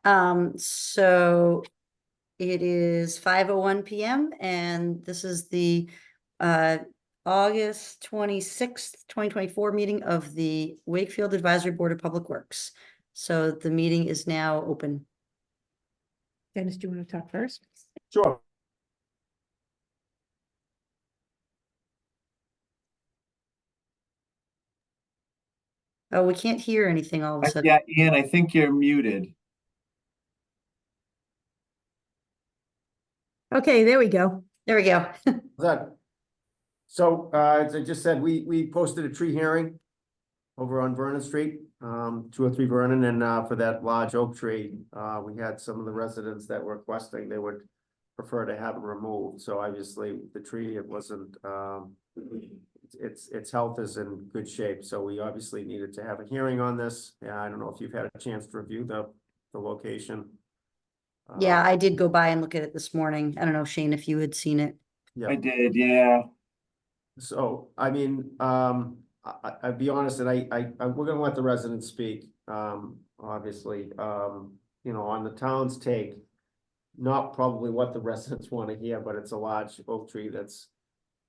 So it is 5:01 PM and this is the August 26th, 2024 meeting of the Wakefield Advisory Board of Public Works. So the meeting is now open. Dennis, do you want to talk first? Sure. Oh, we can't hear anything all of a sudden. Yeah, Ian, I think you're muted. Okay, there we go. There we go. That. So, as I just said, we posted a tree hearing over on Vernon Street, 203 Vernon, and for that large oak tree, we had some of the residents that were requesting they would prefer to have it removed. So obviously the tree, it wasn't, its health is in good shape. So we obviously needed to have a hearing on this. Yeah, I don't know if you've had a chance to review the location. Yeah, I did go by and look at it this morning. I don't know, Shane, if you had seen it. Yeah. I did, yeah. So, I mean, I'd be honest, and we're gonna let the residents speak, obviously, you know, on the town's take. Not probably what the residents want to hear, but it's a large oak tree that's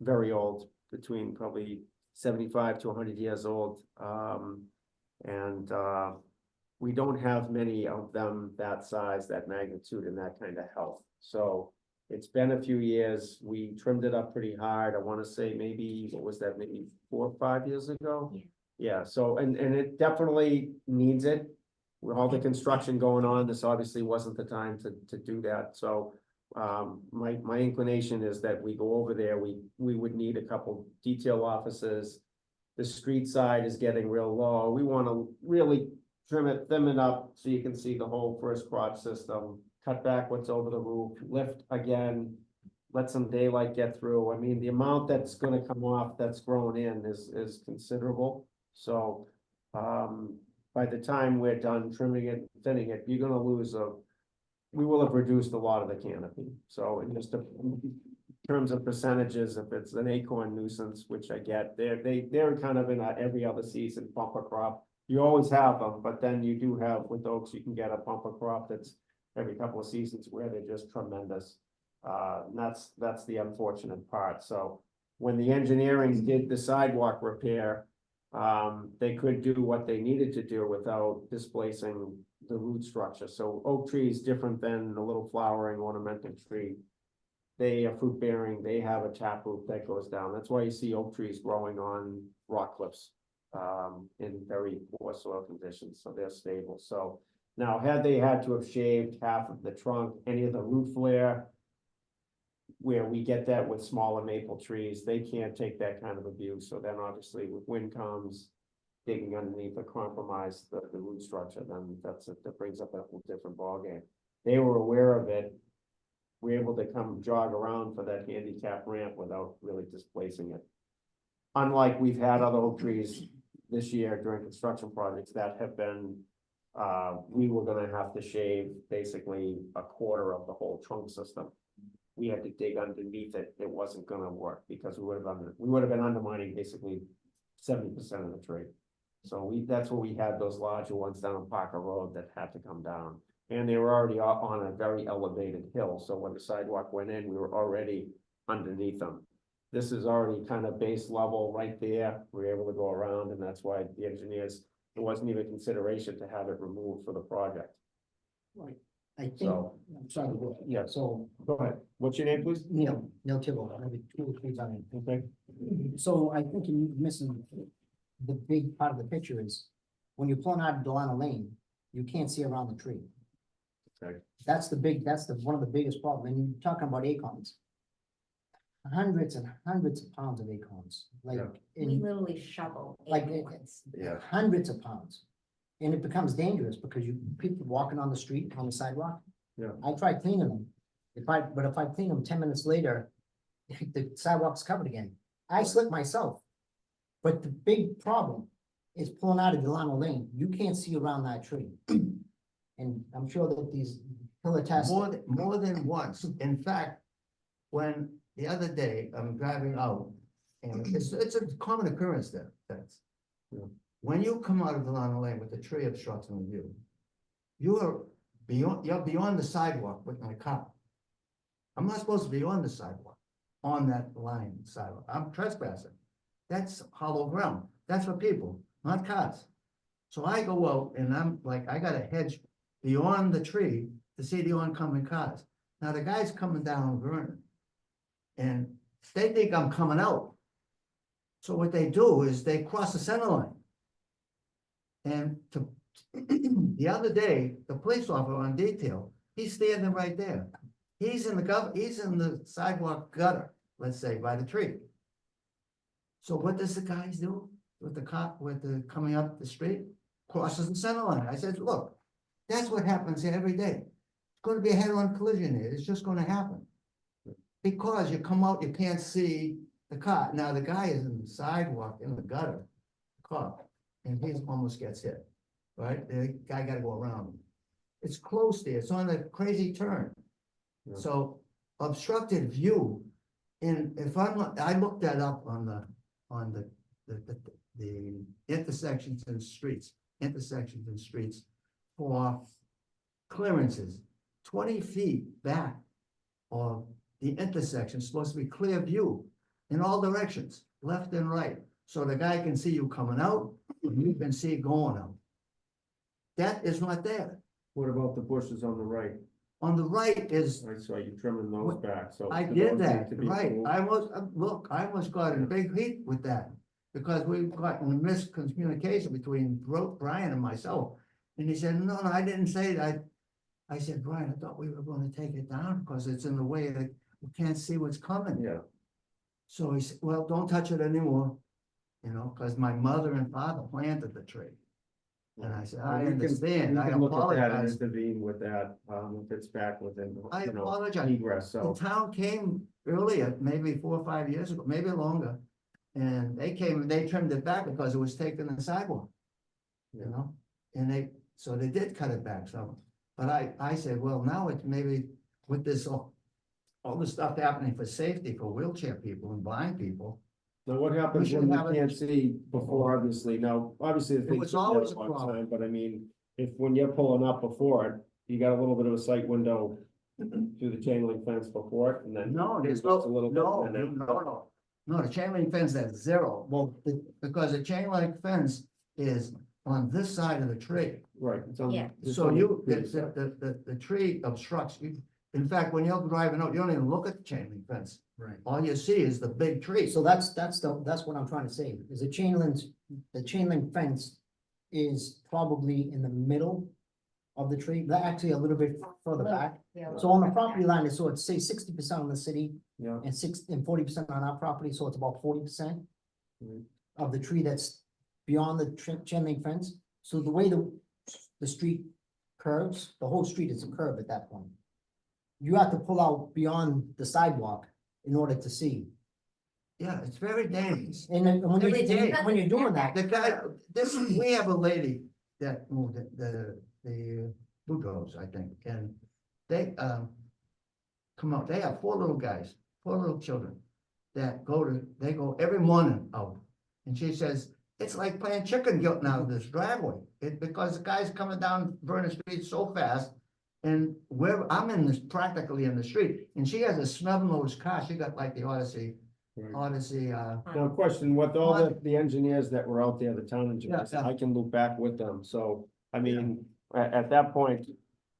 very old, between probably 75 to 100 years old. And we don't have many of them that size, that magnitude, and that kind of health. So it's been a few years. We trimmed it up pretty hard. I want to say maybe, what was that, maybe 4 or 5 years ago? Yeah. Yeah, so, and it definitely needs it. With all the construction going on, this obviously wasn't the time to do that. So my inclination is that we go over there, we would need a couple detail offices. The street side is getting real low. We want to really trim it, thin it up so you can see the whole first crotch system, cut back what's over the roof, lift again, let some daylight get through. I mean, the amount that's going to come off that's grown in is considerable. So by the time we're done trimming it, thinning it, you're gonna lose we will have reduced a lot of the canopy. So in just in terms of percentages, if it's an acorn nuisance, which I get, they're kind of in a every other season bumper crop. You always have them, but then you do have, with oaks, you can get a bumper crop that's every couple of seasons where they're just tremendous. And that's the unfortunate part. So when the engineering did the sidewalk repair, they could do what they needed to do without displacing the root structure. So oak tree is different than a little flowering ornamental tree. They are fruit bearing, they have a taproot that goes down. That's why you see oak trees growing on rock cliffs in very poor soil conditions, so they're stable. So now, had they had to have shaved half of the trunk, any of the root flare, where we get that with smaller maple trees, they can't take that kind of abuse. So then obviously with wind comes, digging underneath or compromise the root structure, then that brings up a whole different ballgame. They were aware of it. We're able to come jog around for that handicap ramp without really displacing it. Unlike we've had other oak trees this year during construction projects that have been, we were gonna have to shave basically a quarter of the whole trunk system. We had to dig underneath it. It wasn't gonna work because we would have been undermining basically 70% of the tree. So that's where we had those larger ones down on Parker Road that had to come down. And they were already on a very elevated hill. So when the sidewalk went in, we were already underneath them. This is already kind of base level right there. We were able to go around, and that's why the engineers, it wasn't even consideration to have it removed for the project. Right. I think, So, I'm sorry, yeah. so Go ahead. What's your name, please? Neil Tibble, maybe 2 or 3 times. Okay. So I think you're missing the big part of the picture is when you're pulling out of Delano Lane, you can't see around the tree. Okay. That's one of the biggest problems. And you're talking about acorns. Hundreds and hundreds of pounds of acorns, like Yeah. We literally shovel like acorns. Yeah. hundreds of pounds. And it becomes dangerous because people walking on the street, on the sidewalk. Yeah. I tried cleaning them. If I clean them 10 minutes later, the sidewalk's covered again. I slipped myself. But the big problem is pulling out of Delano Lane. You can't see around that tree. And I'm sure that these pillar tests. More than once. In fact, when the other day I'm driving out, and it's a common occurrence there. When you come out of Delano Lane with the tree obstructing the view, you are you're beyond the sidewalk with my car. I'm not supposed to be on the sidewalk, on that line sidewalk. I'm trespassing. That's hollow ground. That's for people, not cars. So I go out and I'm like, I got a hedge beyond the tree to see the oncoming cars. Now the guy's coming down Vernon. And they think I'm coming out. So what they do is they cross the center line. And the other day, the police officer on detail, he's standing right there. He's in the sidewalk gutter, let's say, by the tree. So what does the guys do with the cop, coming up the street? Crosses the center line. I said, look, that's what happens here every day. It's gonna be a head-on collision here. It's just gonna happen. Because you come out, you can't see the car. Now, the guy is in the sidewalk, in the gutter, car, and he almost gets hit, right? The guy gotta go around him. It's close there. It's on a crazy turn. Yeah. So obstructed view, and if I looked that up on the intersections and streets for clearances, 20 feet back of the intersection is supposed to be clear view in all directions, left and right. So the guy can see you coming out, and you can see going out. That is not there. What about the bushes on the right? On the right is, I saw you trimming those What- back, so. I do did those that, need to be right, removed? I almost got in a big heat with that. Because we've gotten a miscommunication between Brian and myself. And he said, no, I didn't say that. I said, Brian, I thought we were gonna take it down because it's in the way that we can't see what's coming. Yeah, So he said, well, don't touch it anymore, because my mother and father planted the tree. And I said, I We can- understand, we I can look at that and apologize. intervene with that, if it's back within, I you know, apologize. egress, The so. town came earlier, maybe 4 or 5 years ago, maybe longer. And they came and they trimmed it back because it was taking the sidewalk. Yeah. And so they did cut it back some. But I said, well, now it's maybe with this, all this stuff happening for safety for wheelchair people and blind people. Now, what happens should when you have it- can't see before, obviously, now, obviously, the It thing's was been there always a a long problem. time, but I mean, when you're pulling up before it, you got a little bit of a sight window through the chain link fence before it, and then. No, there's it goes no, a little bit, no, and then- no. No, the chain link fence is zero. Well, because the chain link fence is on this side of the tree. Right. It's on- Yeah. it's So on the tree obstructs you. In fact, when you're driving out, you don't even look at the chain link fence. Right. All you see is the big tree. So that's what I'm trying to say, is the chain link fence is probably in the middle of the tree, but actually a little bit further back. Yeah. So on the property line, it's, so it's say 60% on the city Yeah, and 40% on our property, so it's about 40% Mhm. of the tree that's beyond the chain link fence. So the way the street curves, the whole street is a curve at that point. You have to pull out beyond the sidewalk in order to see. Yeah, it's very dangerous. And then when Every day. when you're doing that, The guy, we have a lady that moved the Boudreaux's, I think, and they, come out, they have 4 little guys, 4 little children that they go every morning out. And she says, it's like playing chicken getting out of this driveway. Because the guy's coming down Vernon Street so fast. And I'm practically in the street, and she has a snub-nosed car. She got like the Odyssey. now, question, with all the engineers that were out there, the town engineers, Yeah. I can loop back with them, so, I mean, at that point.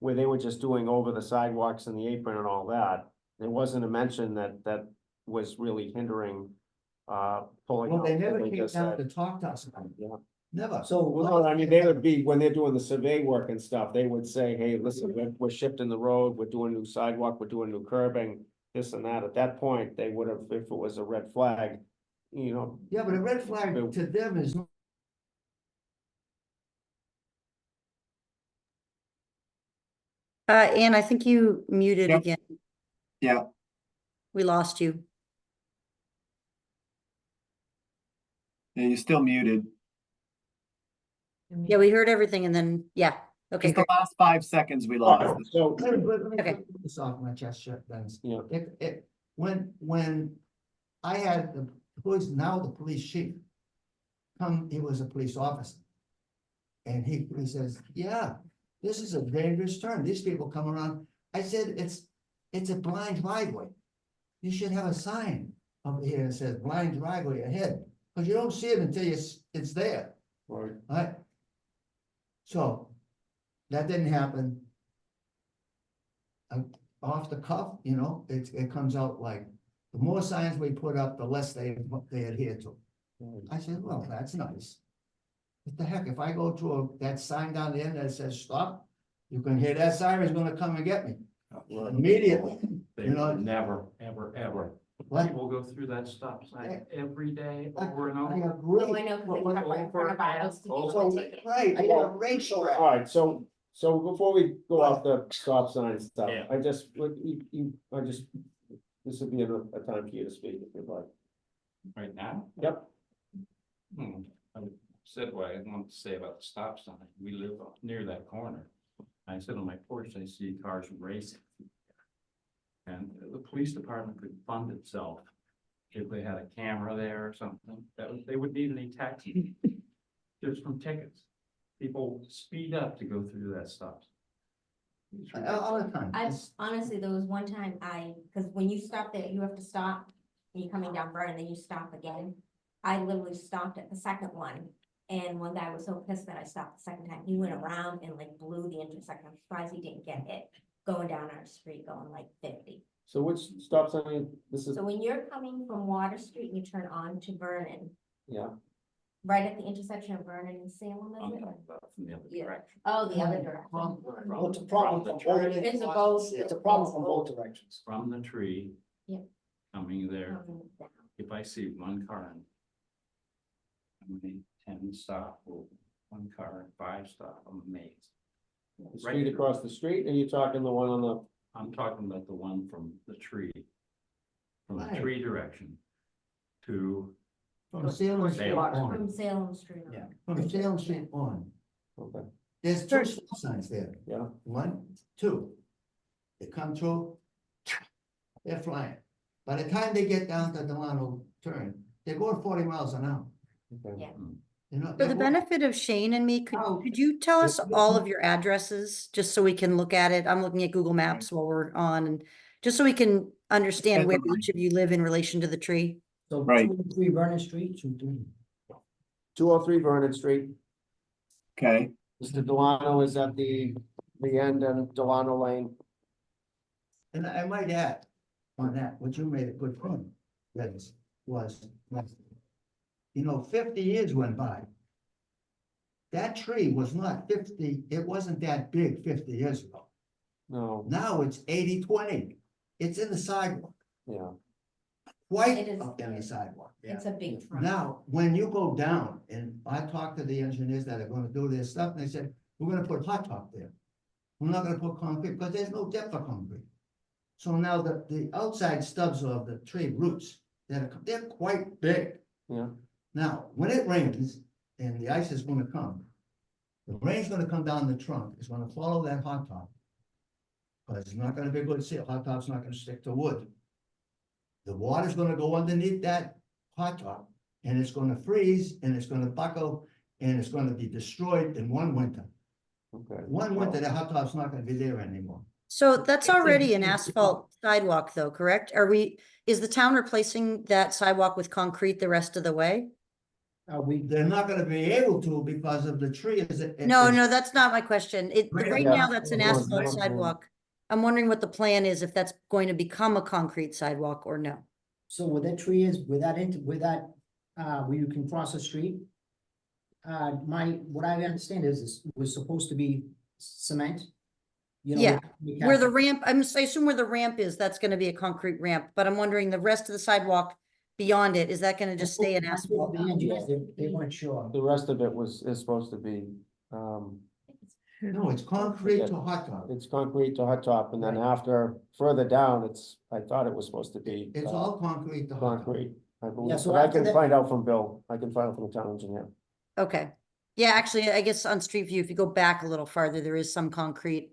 Where they were just doing over the sidewalks and the apron and all that, there wasn't a mention that was really hindering, pulling Well, out. they never They came just down said- to talk to us about it. Yeah. Never. so. Well, no, I mean, they would be, when they're doing the survey work and stuff, they would say, hey, listen, we're shifting the road, we're doing new sidewalk, we're doing new curbing, this and that. At that point, they would have, if it was a red flag, Yeah, but a red flag to them is. Anne, I think you muted Yep. again. Yeah, We lost you. yeah, you're still muted. Yeah, we heard everything and then, yeah, okay, Just the great. last 5 seconds we lost. so, Let me Okay. put this off my chest, shirt, then. yeah, When I had now the police chief. He was a police officer. And he says, yeah, This is a dangerous turn. These people come around. I said, it's a blind driveway. You should have a sign up here that says blind driveway ahead, because you don't see it until it's there, Right. right? So, that didn't happen. Off the cuff, you know, it comes out like, the more signs we put up, the less they adhere to. I said, well, that's nice. What the heck, if I go to that sign down the end that says stop, you can hear that siren's gonna come and get me immediately. They You know- would never, ever, ever. What? People go through that stop sign every day I over and I over. agree. Oh, I know, because they park right in front of our house to Over give and us a over. ticket. Right, I got a racetrack. All right, so before we go off the stop sign stuff, Yeah. I just, this would be a time for you to speak if you'd like. Right now? Yep. I said what I wanted to say about the stop sign. We live near that corner. I sit on my porch, I see cars racing. And the police department could fund itself if they had a camera there or something, they would need any taxis. Just from tickets. People speed up to go through that stop. It's All the time. I honestly, there was one time because when you stop there, you have to stop, and you're coming down Vernon, then you stop again. I literally stopped at the second one, and one guy was so pissed that I stopped the second time, he went around and like blew the intersection, I'm surprised he didn't get hit. Going down our street going like 50. So which stop sign, this is, So when you're coming from Water Street and you turn on to Vernon, yeah, right at the intersection of Vernon and Salem, I'm is it? talking about from the other Yeah. direction. Oh, the other direction. Well, it's a problem from both- It's a both. It's a problem from both directions. From the tree. Yeah. Coming there, Coming down. if I see one car and how many 10 stop, or one car and 5 stop, I'm amazed. the street across the street, and you're talking the one on the, I'm talking about the one from the tree. From the Right. tree direction to, From Salem Street on, From Salem Street. on. yeah, from Salem Street on. okay, There's two stop signs there. yeah, 1, 2. They come through, they're flying. By the time they get down to Delano turn, they're going 40 miles an hour. okay. Yeah. You know, For they're the going- benefit of Shane and me, Oh. could you tell us all of your addresses, just so we can look at it? I'm looking at Google Maps while we're on, and just so we can understand where each of you live in relation to the tree. So Right. 203 Vernon Street, 203. 203 Vernon Street, Okay, Mr. Delano is at the end and Delano Lane. And I might add on that, what you made a good point, Dennis, was, you know, 50 years went by. That tree was not 50, it wasn't that big 50 years ago. No, Now it's 80-20. It's in the sidewalk, yeah, It quite is. up in the sidewalk. It's a big truck. Now, when you go down, and I talked to the engineers that are gonna do this stuff, and they said, we're gonna put hot top there. We're not gonna put concrete, because there's no depth of concrete. So now the outside stubs of the tree roots, they're quite big. yeah, Now, when it rains, and the ice is gonna come, the rain's gonna come down the trunk, it's gonna follow that hot top. Because it's not gonna be a good seal, hot top's not gonna stick to wood. The water's gonna go underneath that hot top, and it's gonna freeze, and it's gonna buckle, and it's gonna be destroyed in one winter. okay. One winter, the hot top's not gonna be there anymore. So that's already an it's- asphalt sidewalk though, correct? Is the town replacing that sidewalk with concrete the rest of the way? They're not gonna be able to because of the tree is. No, no, that's not my question. Right, Right yeah. now, that's an Hold on, asphalt hold on. sidewalk. I'm wondering what the plan is, if that's going to become a concrete sidewalk or no. So where that tree is, where where you can cross the street. What I understand is was supposed to be cement. You know, Yeah, we Where the have- ramp, I assume where the ramp is, that's gonna be a concrete ramp, but I'm wondering the rest of the sidewalk beyond it, is that gonna just stay an asphalt? The engineers, they weren't sure. The rest of it is supposed to be, No, it's concrete to hot top. it's concrete to hot top, and then after, further down, I thought it was supposed to be. It's all concrete to hot top. Concrete, I Yeah, believe, so but I after can that- find out from Bill, I can find out from the town engineer. Okay, yeah, actually, I guess on Street View, if you go back a little farther, there is some concrete.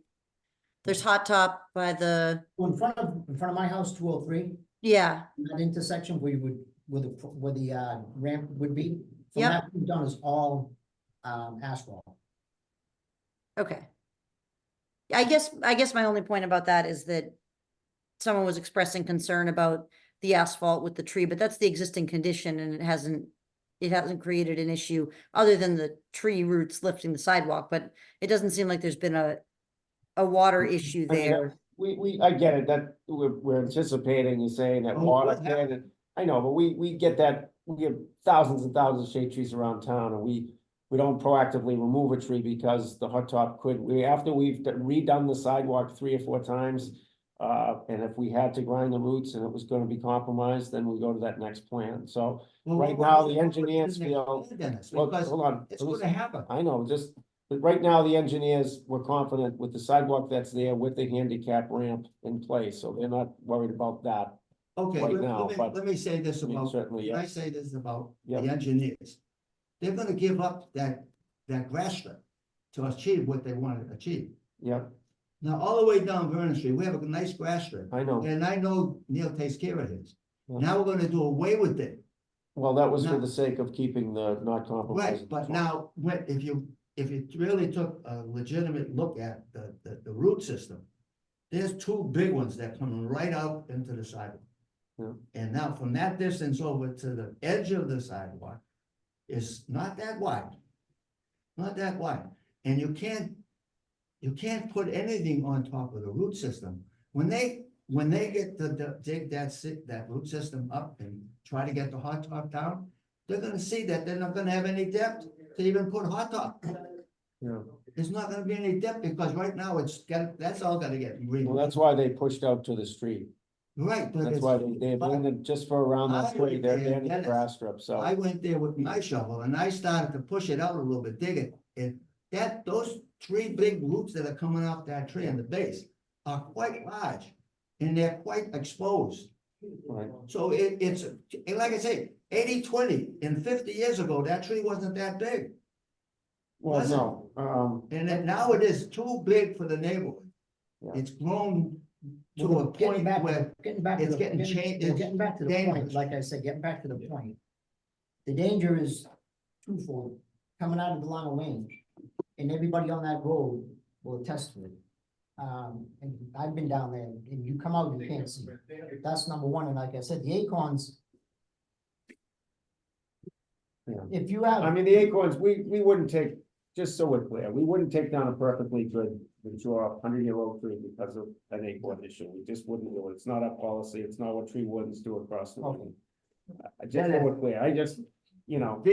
There's hot top by the, In front of my house, 203, yeah, that intersection where you would, where the ramp would be. From Yep. that point down is all asphalt. okay. I guess my only point about that is that someone was expressing concern about the asphalt with the tree, but that's the existing condition and it hasn't created an issue other than the tree roots lifting the sidewalk, but it doesn't seem like there's been a water issue I mean, there. I get it, that we're anticipating, you're saying that Oh, water what can, I know, but we get that, we have thousands and thousands of shade trees around town, and we don't proactively remove a tree because the hot top after we've redone the sidewalk 3 or 4 times, and if we had to grind the roots and it was gonna be compromised, then we go to that next plan, so, Well, right what now, was the it- engineers what was feel- it, Dennis? well, Because hold on. it's gonna happen. I know, but right now, the engineers were confident with the sidewalk that's there with the handicap ramp in place, so they're not worried about that. Okay, right now, but- let me say this I mean, about, certainly, can I yeah. say this about Yeah. the engineers? They're gonna give up that grass strip to achieve what they want to achieve. Yeah, Now, all the way down Vernon Street, we have a nice grass strip, I know. and I know Neil takes care of his. Yeah. Now we're gonna do away with it. Well, that was for No. the sake of keeping the not compromising. Right, but now, if you really took a legitimate look at the root system, there's 2 big ones that come right out into the sidewalk. Yeah. And now from that distance over to the edge of the sidewalk is not that wide. Not that wide, and you can't put anything on top of the root system. When they get to dig that root system up and try to get the hot top down, they're gonna see that they're not gonna have any depth to even put hot top. Yeah, There's not gonna be any depth because right now that's all gotta get well, removed. that's why they pushed out to the street, Right, but that's it's. why they abandoned, just for around that I street, went they're there, abandoned the Dennis. grass strip, so. I went there with my shovel and I started to push it out a little bit, dig it, and those 3 big roots that are coming off that tree in the base are quite large. And they're quite exposed, Right, so it's, and like I say, 80-20, and 50 years ago, that tree wasn't that big. well, Listen. no, And then now it is too big for the neighborhood. Yeah. It's grown to Well, a point where, getting back to it's the, getting getting, changed- well, it's getting back to the point, dangerous. like I said, getting back to the point. The danger is twofold, coming out of the Delano Lane, and everybody on that road will attest to it. And I've been down there, and you come out, you can't see. That's number one, and like I said, the acorns. Yeah. If you have. I mean, the acorns, we wouldn't take, just so we're clear, we wouldn't take down a perfectly good, mature 100-year-old tree because of an acorn issue, we just wouldn't do it, it's not our policy, it's not what tree wardens do across the road. Just so we're clear, I just,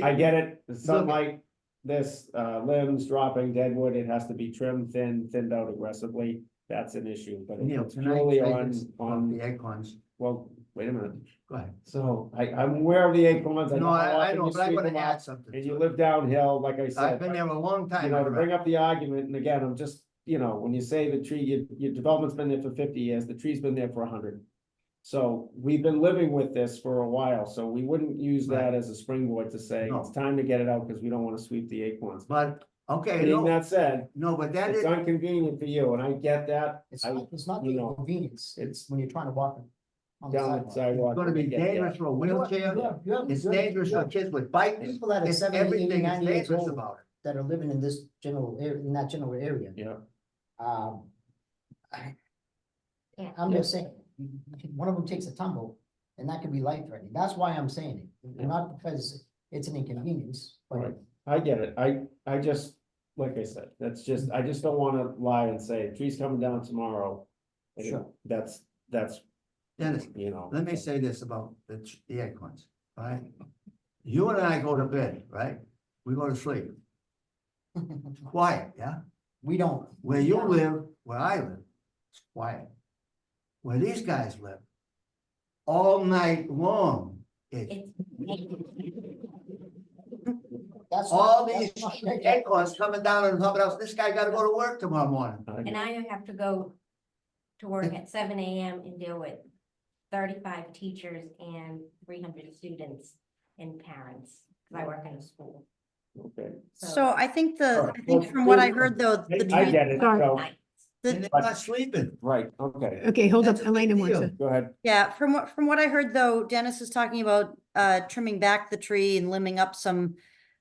I get it, sunlight, this, limbs dropping, dead wood, it has to be trimmed thinned out aggressively, that's an issue, but Neil, it's can I purely say on, this about the acorns? well, wait a minute. Go ahead. So, I'm aware of the acorns, I No, know how I often know, you but I sweep wanna them add up, something. and to you it. live downhill, like I said. I've been there a long time. To my bring friend. up the argument, and again, I'm just, when you say the tree, your development's been there for 50 years, the tree's been there for 100. So we've been living with this for a while, so we wouldn't use that Right. as a springboard to say, No. it's time to get it out, because we don't wanna sweep the acorns. But, okay, Being no, that said, no, but that it's is, inconvenient for you, and I get that, It's I, not, it's not you the know, inconvenience, it's when you're trying to walk on the down the sidewalk. sidewalk. it's gonna be I get that. dangerous for a wheelchair, it's dangerous for kids with bikes, People that are it's 70, 80, everything is 90 years dangerous old about it. that are living in this general area, in that general area. Yeah, Um. Yeah. I'm just saying, one of them takes a tumble, and that could be life threatening, that's why I'm saying it, not because it's an inconvenience, right, but. I get it, I just, like I said, that's just, I just don't wanna lie and say, tree's coming down tomorrow. And Sure. That's, Dennis, so. let me say this about the acorns, all right? You and I go to bed, right? We go to sleep, it's quiet, yeah? We don't. Where you live, where I live, it's quiet. Where these guys live, all night long, it's It's, That's all not- these that's not- acorns coming down on top of us, this guy gotta go to work tomorrow morning. and I have to go to work at 7 AM and deal with 35 teachers and 300 students and parents, because I work in a school. Okay, So I think Alright, I think well, from what I then- heard though, the I tree, get it, Sorry. so, Nights. And they're not sleeping. right, okay, Okay, hold up, That's a big Elena wants deal. to. go ahead, yeah, from what I heard though, Dennis is talking about trimming back the tree and limbing up some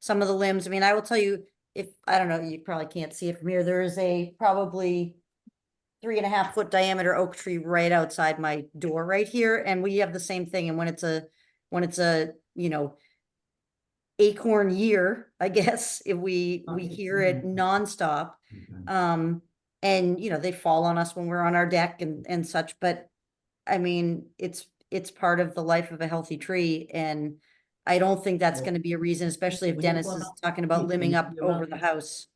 of the limbs. I mean, I will tell you, if, I don't know, you probably can't see it from here, there is probably 3.5 foot diameter oak tree right outside my door right here, and we have the same thing, and when it's a, you know, acorn year, I guess, if we hear it nonstop. And you know, they fall on us when we're on our deck and such, but I mean, it's part of the life of a healthy tree, and I don't think that's gonna be a reason, especially if When you Dennis go is out- talking about when limbing you up go over out- the house.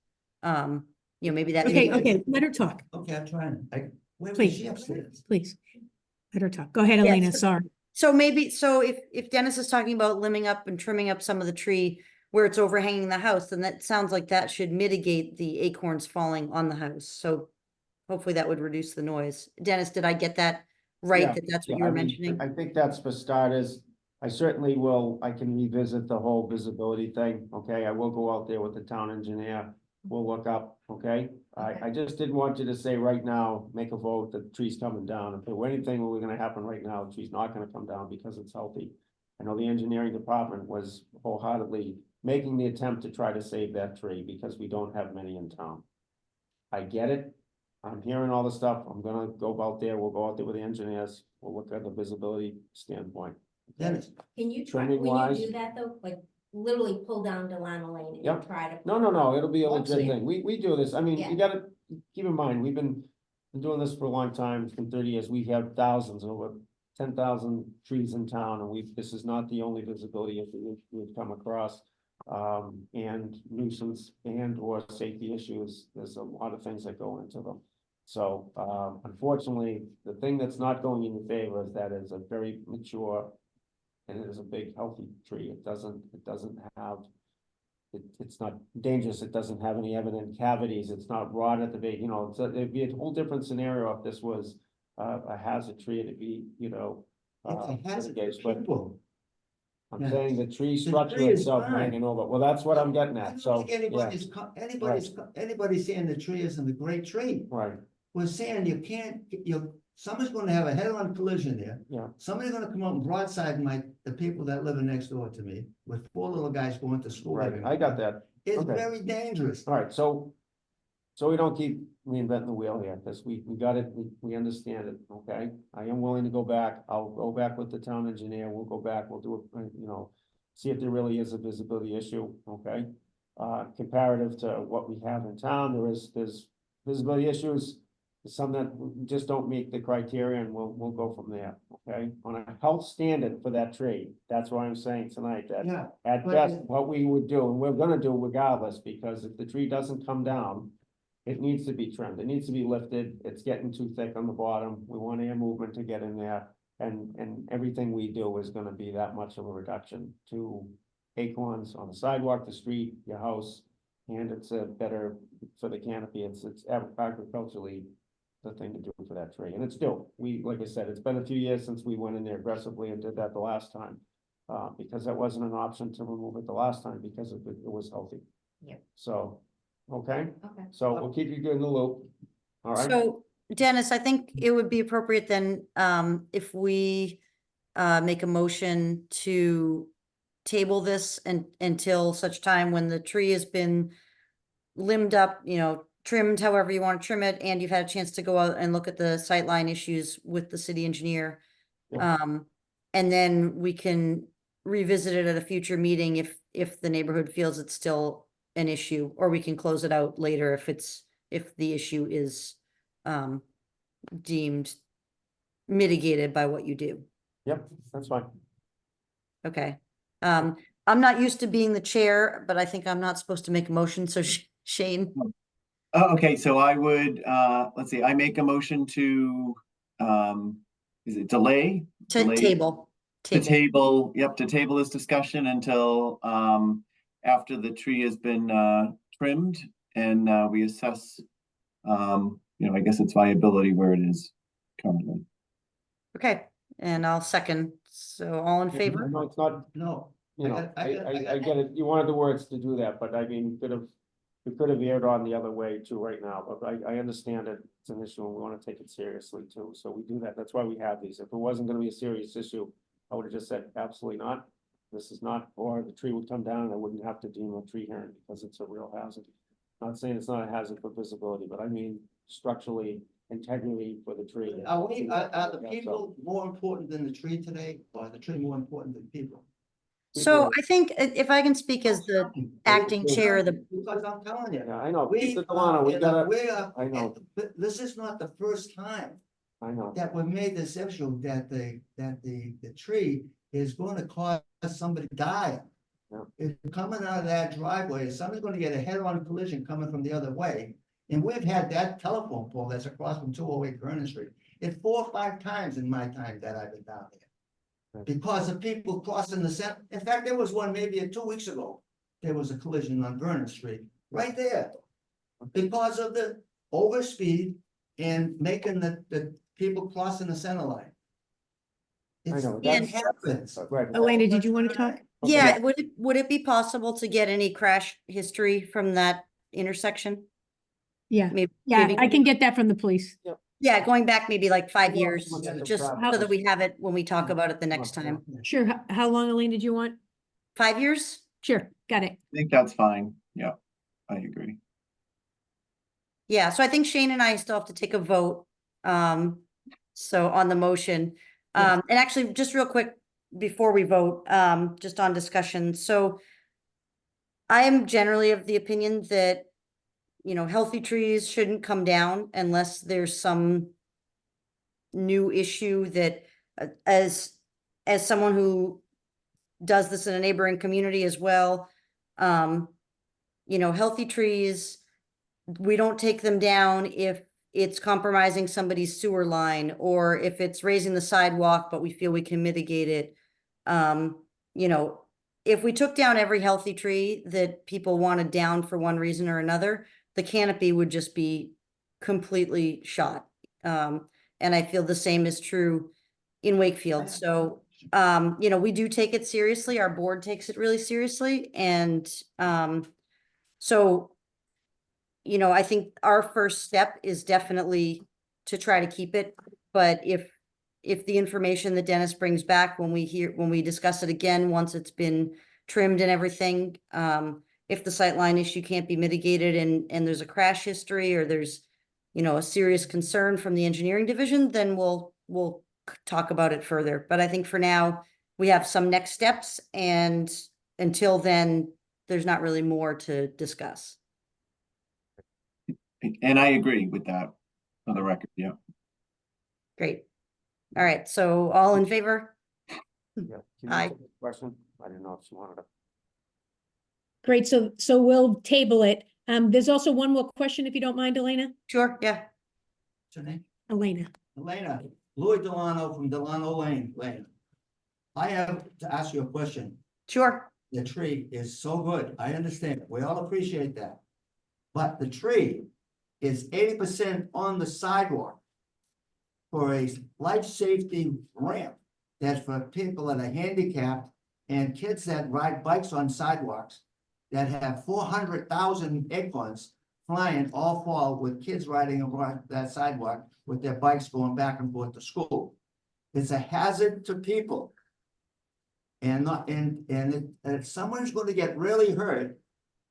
You know, maybe that. Okay, okay, let her talk, Okay, I'm trying, where was Please. she upstairs? please. Let her talk. Go ahead, Yes. Elena, sorry. So maybe, so if Dennis is talking about limbing up and trimming up some of the tree where it's overhanging the house, then that sounds like that should mitigate the acorns falling on the house. So hopefully that would reduce the noise. Dennis, did I get that right? Yeah, That that's what Yeah, you were I mean, mentioning? I think that's for starters. I certainly will, I can revisit the whole visibility thing, okay? I will go out there with the town engineer. We'll look up, okay? I just didn't want you to say right now, make a vote, the tree's coming down. If there were anything that was gonna happen right now, the tree's not gonna come down because it's healthy. I know the engineering department was wholeheartedly making the attempt to try to save that tree because we don't have many in town. I get it. I'm hearing all the stuff. I'm gonna go out there. We'll go out there with the engineers. We'll look at the visibility standpoint. Dennis, Can you try, Trimming when wise- you do that though, like literally pull down Delano Lane and Yep. try to. No, it'll be a Oh, I'm legit saying- thing. We do this. I mean, Yeah. you gotta keep in mind, we've been doing this for a long time, it's been 30 years. We have thousands, over 10,000 trees in town, and this is not the only visibility issue we've come across. And nuisance and or safety issues, there's a lot of things that go into them. So, unfortunately, the thing that's not going in your favor is that it's a very mature and it is a big, healthy tree. It doesn't have, it's not dangerous. It doesn't have any evident cavities. It's not rot at the base, you know, it'd be a whole different scenario if this was a hazard tree. It'd be, you know. it's a hazard for litigated, but people. I'm Yeah. saying the tree The structure tree is itself fine. hanging over. Well, that's what I'm getting I at. don't So, think yeah, anybody's saying the tree isn't a great tree. right, We're saying someone's gonna have a head-on collision there. yeah. Somebody's gonna come out and broadside the people that live next door to me with 4 little guys going to school. Right, every I got morning. that. It's Okay. very dangerous. All right, so we don't keep reinventing the wheel here, because we got it, we understand it, okay? I am willing to go back. I'll go back with the town engineer. We'll go back, we'll do it, you know, see if there really is a visibility issue, okay? Comparative to what we have in town, there's visibility issues. Some that just don't meet the criteria, and we'll go from there, okay? On a health standard for that tree, that's what I'm saying tonight, that Yeah, at but best, it- what we would do, and we're gonna do regardless, because if the tree doesn't come down, it needs to be trimmed, it needs to be lifted, it's getting too thick on the bottom, we want air movement to get in there. And everything we do is gonna be that much of a reduction to acorns on the sidewalk, the street, your house. And it's a better for the canopy, it's agriculturally the thing to do for that tree, and it's still, like I said, it's been a few years since we went in there aggressively and did that the last time. Because that wasn't an option to remove it the last time, because it was healthy. Yeah. So, okay, Okay. so we'll keep you in the loop, all right? So Dennis, I think it would be appropriate then, if we make a motion to table this until such time when the tree has been limbed up, you know, trimmed however you want to trim it, and you've had a chance to go out and look at the sightline issues with the city engineer. Yeah. And then we can revisit it at a future meeting if the neighborhood feels it's still an issue, or we can close it out later if the issue is deemed mitigated by what you do. Yep, that's fine. Okay. I'm not used to being the chair, but I think I'm not supposed to make a motion, so Shane. Oh, okay, so I would, let's see, I make a motion to, is it delay? To Delay- table. To table, yep, to table this discussion until, after the tree has been, trimmed and, we assess, I guess its viability where it is currently. Okay, and I'll second. So all in favor? No, it's not, No, you know, I got- I get it, you wanted the words to do that, but I mean, we could have aired on the other way too right now, but I understand that it's an issue and we wanna take it seriously too, so we do that, that's why we have these. If it wasn't gonna be a serious issue, I would have just said, absolutely not, this is not, or the tree would come down and I wouldn't have to deem a tree hearing because it's a real hazard. Not saying it's not a hazard for visibility, but I mean structurally, integrity for the tree. Are the people more important than the tree today, or the tree more important than people? So I think if I can speak as the acting chair of the, Because I'm telling you. Yeah, I know, We, Mr. Delano, we gotta, I I know. This is not the first time I know. that we made this issue that the tree is going to cause somebody to die. Yeah. It's coming out of that driveway, somebody's gonna get a head-on collision coming from the other way. And we've had that telephone pole that's across from 208 Vernon Street. It's 4 or 5 times in my time that I've been down there. Right. Because of people crossing the center. In fact, there was one maybe 2 weeks ago. There was a collision on Vernon Street, right there. Because of the overspeed and making the people crossing the center line. I know, That that's- happens. Right. Elena, did you want to talk? yeah, would it be possible to get any crash history from that intersection? Yeah, Maybe, yeah, maybe- I can get that from the police. Yeah, going back maybe like 5 years, Look at the just traffic. so that we have it when we talk about it the next time. Sure. How long, Elena, did you want? 5 years? Sure, got it. I think that's fine. Yeah, I agree. Yeah, so I think Shane and I still have to take a vote. So on the motion, and actually just real quick before we vote, just on discussion. So I am generally of the opinion that, healthy trees shouldn't come down unless there's some new issue that, as someone who does this in a neighboring community as well, healthy trees, we don't take them down if it's compromising somebody's sewer line or if it's raising the sidewalk, but we feel we can mitigate it. If we took down every healthy tree that people wanted down for one reason or another, the canopy would just be completely shot. And I feel the same is true in Wakefield. So, we do take it seriously. Our board takes it really seriously. And, so, I think our first step is definitely to try to keep it. But if the information that Dennis brings back when we discuss it again, once it's been trimmed and everything, if the sightline issue can't be mitigated and there's a crash history or there's, a serious concern from the engineering division, then we'll talk about it further. But I think for now, we have some next steps, and until then, there's not really more to discuss. And I agree with that for the record. Yeah. Great. All right, so all in favor? Yeah. Can you Aye. take the question? I didn't know if you wanted to. Great, so we'll table it. There's also one more question, if you don't mind, Elena. Sure, yeah. What's her name? Elena. Elena, Louis Delano from Delano Lane, Lane. I have to ask you a question. Sure. The tree is so good. I understand. We all appreciate that. But the tree is 80% on the sidewalk for a life safety ramp. That's for people that are handicapped and kids that ride bikes on sidewalks that have 400,000 acorns flying all fall with kids riding around that sidewalk with their bikes going back and forth to school. It's a hazard to people. And if someone's going to get really hurt,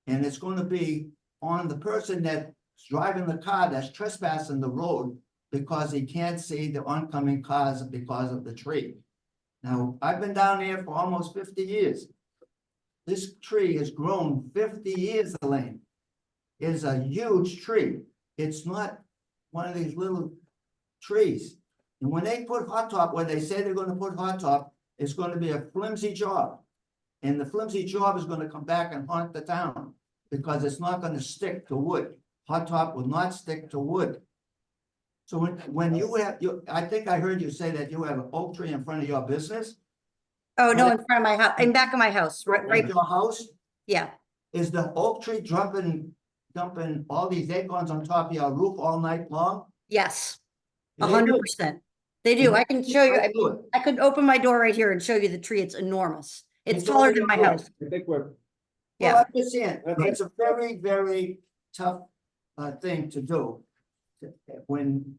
and it's going to be on the person that's driving the car that's trespassing the road because he can't see the oncoming cars because of the tree. Now, I've been down there for almost 50 years. This tree has grown 50 years, Elaine. It is a huge tree. It's not one of these little trees. And when they put hot top, where they say they're gonna put hot top, it's gonna be a flimsy job. And the flimsy job is gonna come back and haunt the town because it's not gonna stick to wood. Hot top will not stick to wood. So when you have, I think I heard you say that you have an oak tree in front of your business, Oh, no, in front of my house, in back of my house, right right, your house, yeah. is the oak tree dumping all these acorns on top of your roof all night long? Yes, They do. 100%. They do. I can show you, Right to it. I could open my door right here and show you the tree. It's enormous. It's It's taller over than my your house. I think we're, Well, Yeah, I'm just saying, it's a very, very tough thing to do.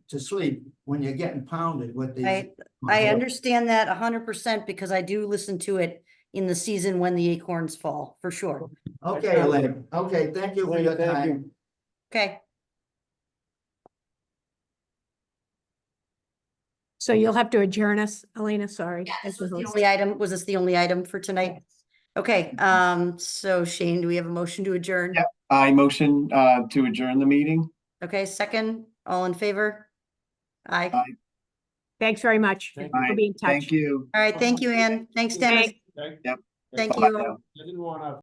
To sleep when you're getting pounded with these. I understand that 100% because I do listen to it in the season when the acorns fall, for sure. Okay, Elaine, okay, thank you for your Thank you. time. Okay, So you'll have to adjourn us, Elena, sorry. Yeah, as this was the the host. Only item, was this the only item for tonight? Okay, so Shane, do we have a motion to adjourn? Yep. I motion to adjourn the meeting. Okay, second, all in favor? Aye. Aye. Thanks very much Thank for Aye. being in touch. Thank you. All right, thank you, Ann. Thanks, Dennis. Thanks. Okay. Thank Bye you. now. I didn't wanna